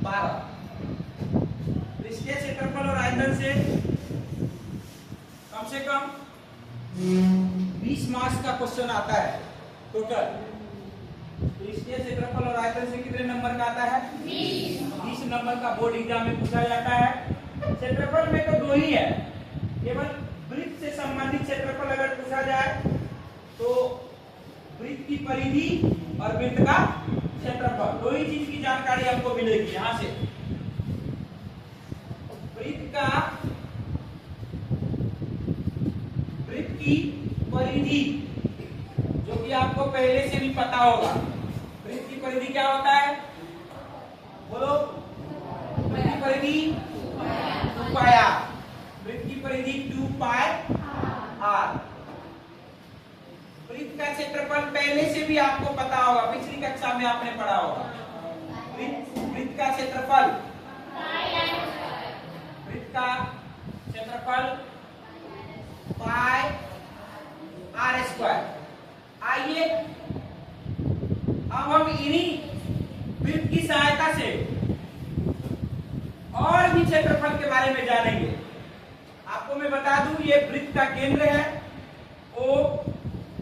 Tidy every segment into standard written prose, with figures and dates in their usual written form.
12। पृष्ठीय क्षेत्रफल और आयतन से कम 20 मार्क्स का क्वेश्चन आता है टोटल। पृष्ठीय क्षेत्रफल और आयतन से कितने नंबर का आता है? 20 नंबर का बोर्ड एग्जाम में पूछा जाता है। क्षेत्रफल में तो दो ही है, केवल वृत्त से संबंधित क्षेत्रफल अगर पूछा जाए तो वृत्त की परिधि और वृत्त का क्षेत्रफल, दो ही चीज की जानकारी हमको मिलेगी यहां से। वृत्त की परिधि जो कि आपको पहले से भी पता होगा। वृत्त की परिधि क्या होता है? बोलो। वृत्त की परिधि 2 पाई r। वृत्त की परिधि 2 पाई r। वृत्त का क्षेत्रफल पहले से भी आपको पता होगा, पिछली कक्षा में आपने पढ़ा होगा। वृत्त का क्षेत्रफल, वृत्त का क्षेत्रफल पाई r स्क्वायर। आइए अब हम इन्हीं वृत्त की सहायता से और भी क्षेत्रफल के बारे में जानेंगे। आपको मैं बता दूं, ये वृत्त का केंद्र है O,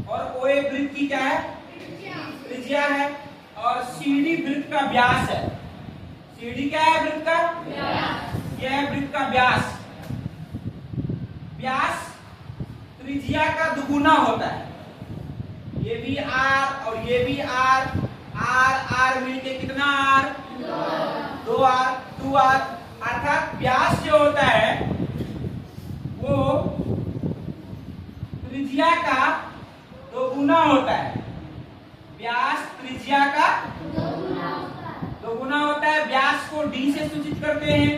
और OA वृत्त की क्या है? त्रिज्या है। और CD वृत्त का व्यास है। CD क्या है? वृत्त का व्यास। यह है वृत्त का व्यास। व्यास त्रिज्या का दुगुना होता है। ये भी R और ये भी R, R मिलके कितना R? 2R। अर्थात व्यास जो होता है वो त्रिज्या का दोगुना होता है। व्यास त्रिज्या का दोगुना होता है। व्यास को D से सूचित करते हैं।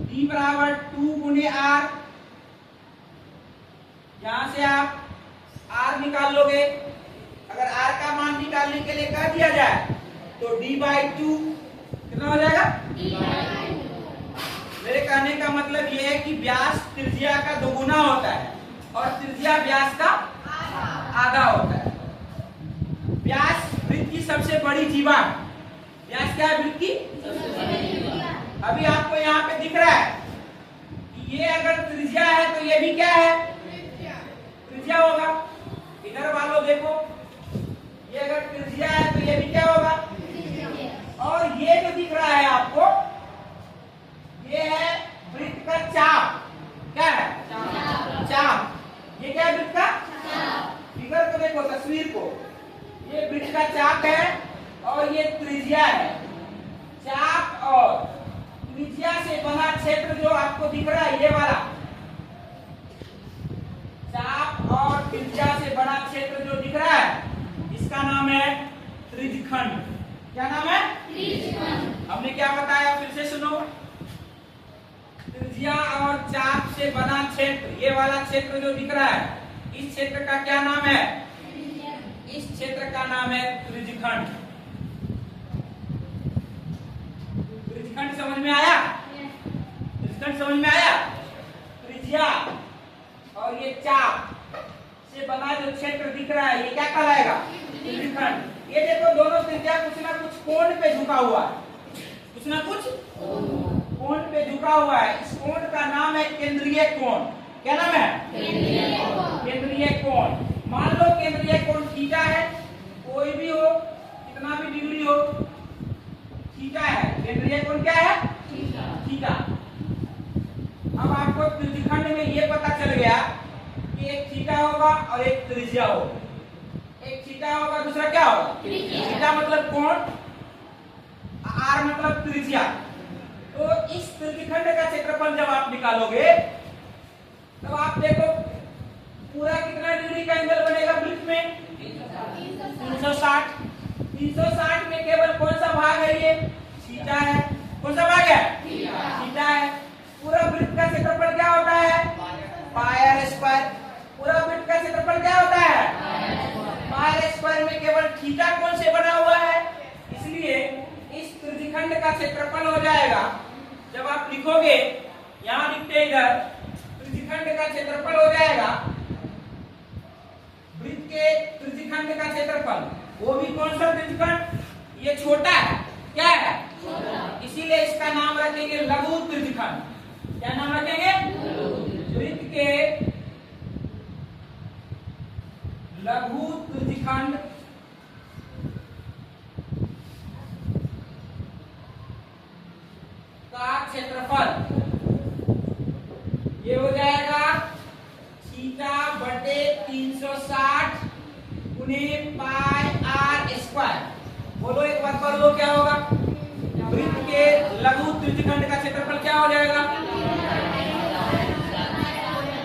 D बराबर 2 गुने R। यहां से आप R निकाल लोगे। अगर R का मान निकालने के लिए कह दिया जाए तो D/2 कितना हो जाएगा? मेरे कहने का मतलब यह है कि व्यास त्रिज्या का दोगुना होता है और त्रिज्या व्यास का आधा होता है। व्यास वृत्त की सबसे बड़ी जीवा। व्यास क्या है? वृत्त की अभी आपको यहाँ पे दिख रहा है कि ये अगर त्रिज्या है तो ये भी क्या है? त्रिज्या होगा। इधर वालों देखो, ये अगर त्रिज्या है तो ये भी क्या होगा? और ये जो दिख रहा है आपको, ये है वृत्त का चाप। क्या है? चाप। ये क्या है? वृत्त का फिगर को देखो, तस्वीर को। ये वृत्त का चाप है और ये त्रिज्या है। चाप और त्रिज्या से बना क्षेत्र जो आपको दिख रहा है, ये वाला चाप और त्रिज्या से बना क्षेत्र जो दिख रहा है, इसका नाम है त्रिज्यखंड। क्या नाम है? त्रिज्यखंड। हमने क्या बताया? फिर से सुनो। त्रिज्या और चाप से बना क्षेत्र, ये वाला क्षेत्र जो दिख रहा है, इस क्षेत्र का क्या नाम है? इस क्षेत्र का नाम है त्रिज्यखंड। त्रिज्यखंड समझ में आया? त्रिज्यखंड समझ में आया? त्रिज्या और ये चाप से बना जो क्षेत्र दिख रहा है, ये क्या कहलाएगा? त्रिज्यखंड। ये देखो, दोनों त्रिज्या कुछ ना कुछ कोण पे झुका हुआ है। कुछ ना कुछ कोण पे झुका हुआ है। इस कोण का नाम है केंद्रीय कोण। क्या नाम है? केंद्रीय कोण। मान लो केंद्रीय कोण थीटा है, कोई भी हो, कितना भी डिग्री हो, थीटा है। केंद्रीय कोण क्या है? थीटा। अब आपको त्रिज्यखंड में ये पता चल गया कि एक थीटा होगा और एक त्रिज्या होगा। एक थीटा होगा, दूसरा क्या होगा? थीटा मतलब कोण, R मतलब त्रिज्या। तो इस त्रिज्यखंड का क्षेत्रफल जब आप निकालोगे तब आप देखो पूरा कितना डिग्री का एंगल बनेगा वृत्त में? 360। 360 में केवल कौन सा भाग है? ये थीटा है। कौन सा भाग है? थीटा है। पूरा वृत्त का क्षेत्रफल क्या होता है? पाई r स्क्वायर। पूरा वृत्त का क्षेत्रफल क्या होता है? पाई r स्क्वायर में केवल थीटा कौन से बना हुआ है? इसलिए इस त्रिज्यखंड का क्षेत्रफल हो जाएगा, जब आप लिखोगे यहां लिखते इधर, त्रिज्यखंड का क्षेत्रफल हो जाएगा, वृत्त के त्रिज्यखंड का क्षेत्रफल, वो भी कौन सा त्रिज्यखंड? ये छोटा है। क्या है? छोटा। इसीलिए इसीलिए इसका नाम रखेंगे लघु त्रिज्यखंड। क्या नाम रखेंगे? वृत्त के लघु त्रिज्यखंड का क्षेत्रफल ये हो जाएगा थीटा बटे 360 गुने पाई आर स्क्वायर। बोलो एक बार कर लो, क्या होगा? वृत्त के लघु त्रिज्यखंड का क्षेत्रफल क्या हो जाएगा?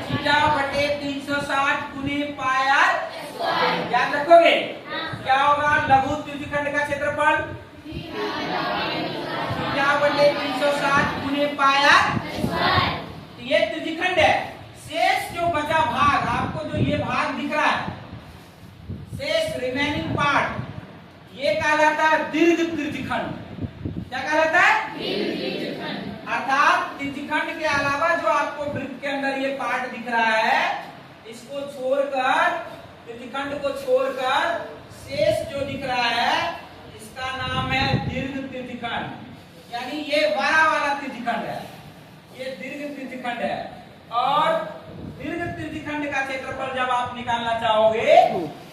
थीटा बटे 360 गुने पाई आर। याद रखोगे? क्या होगा लघु त्रिज्यखंड का क्षेत्रफल? थीटा बटे 360 गुने पाई आर। ये त्रिज्यखंड है। शेष जो बचा भाग, आपको जो ये भाग दिख रहा है, शेष रिमेनिंग पार्ट, ये कहलाता है दीर्घ त्रिज्यखंड। क्या कहलाता है? दीर्घ त्रिज्यखंड। अर्थात त्रिज्यखंड के अलावा जो आपको वृत्त के अंदर ये पार्ट दिख रहा है, इसको छोड़कर, त्रिज्यखंड को छोड़कर शेष जो दिख रहा है, इसका नाम है दीर्घ त्रिज्यखंड। यानी ये बड़ा वाला त्रिज्यखंड है, ये दीर्घ त्रिज्यखंड है। और दीर्घ त्रिज्यखंड का क्षेत्रफल जब आप निकालना चाहोगे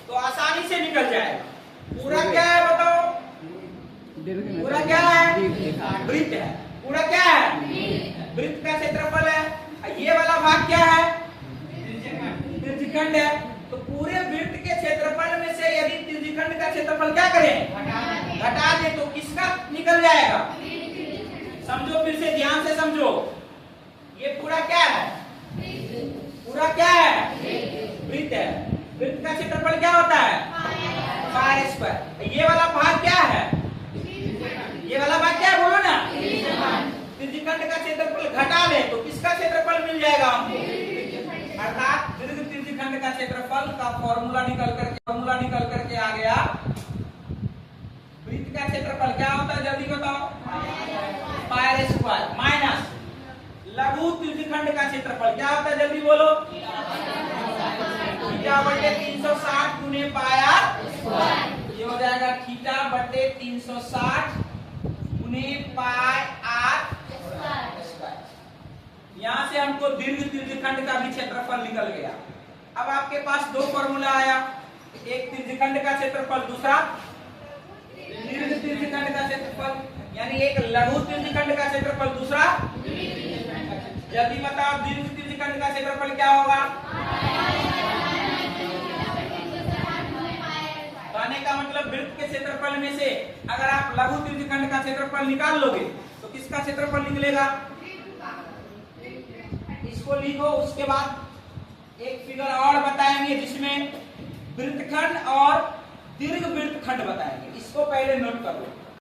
तो आसानी से निकल जाएगा। पूरा क्या है बताओ? पूरा क्या है? वृत्त है। पूरा क्या है? वृत्त का क्षेत्रफल है। ये वाला भाग क्या है? त्रिज्यखंड है। तो पूरे वृत्त के क्षेत्रफल में से यदि त्रिज्यखंड का क्षेत्रफल क्या करें? घटा दे तो किसका निकल जाएगा? समझो, फिर से ध्यान से समझो। ये पूरा क्या है? पूरा क्या है? वृत्त है। वृत्त का क्षेत्रफल क्या होता है? Pi square. ये वाला भाग क्या है? ये वाला भाग क्या है? बोलो ना। त्रिज्यखंड का क्षेत्रफल घटा ले तो किसका क्षेत्रफल मिल जाएगा हमको? अर्थात दीर्घ त्रिज्यखंड का क्षेत्रफल का फॉर्मूला निकल करके आ गया। वृत्त का क्षेत्रफल क्या होता है? जल्दी बताओ। पाई स्क्वायर माइनस लघु त्रिज्यखंड का क्षेत्रफल क्या होता है? जल्दी बोलो। थीटा बटे 360 गुने पाई आर स्क्वायर। ये हो जाएगा थीटा बटे 360 गुने पाई आर स्क्वायर। यहां से हमको दीर्घ त्रिज्यखंड का भी क्षेत्रफल निकल गया। अब आपके पास दो फॉर्मूला आया, एक त्रिज्यखंड का क्षेत्रफल, दूसरा दीर्घ त्रिज्यखंड का क्षेत्रफल। यानी एक लघु त्रिज्यखंड का क्षेत्रफल, दूसरा। जल्दी बताओ दीर्घ त्रिज्यखंड का क्षेत्रफल क्या होगा? कहने का मतलब वृत्त के क्षेत्रफल में से अगर आप लघु त्रिज्यखंड का क्षेत्रफल निकाल लोगे तो किसका क्षेत्रफल निकलेगा? इसको लिखो। उसके बाद एक फिगर और बताएंगे जिसमें वृत्तखंड और दीर्घ वृत्तखंड बताएंगे। इसको पहले नोट कर लो।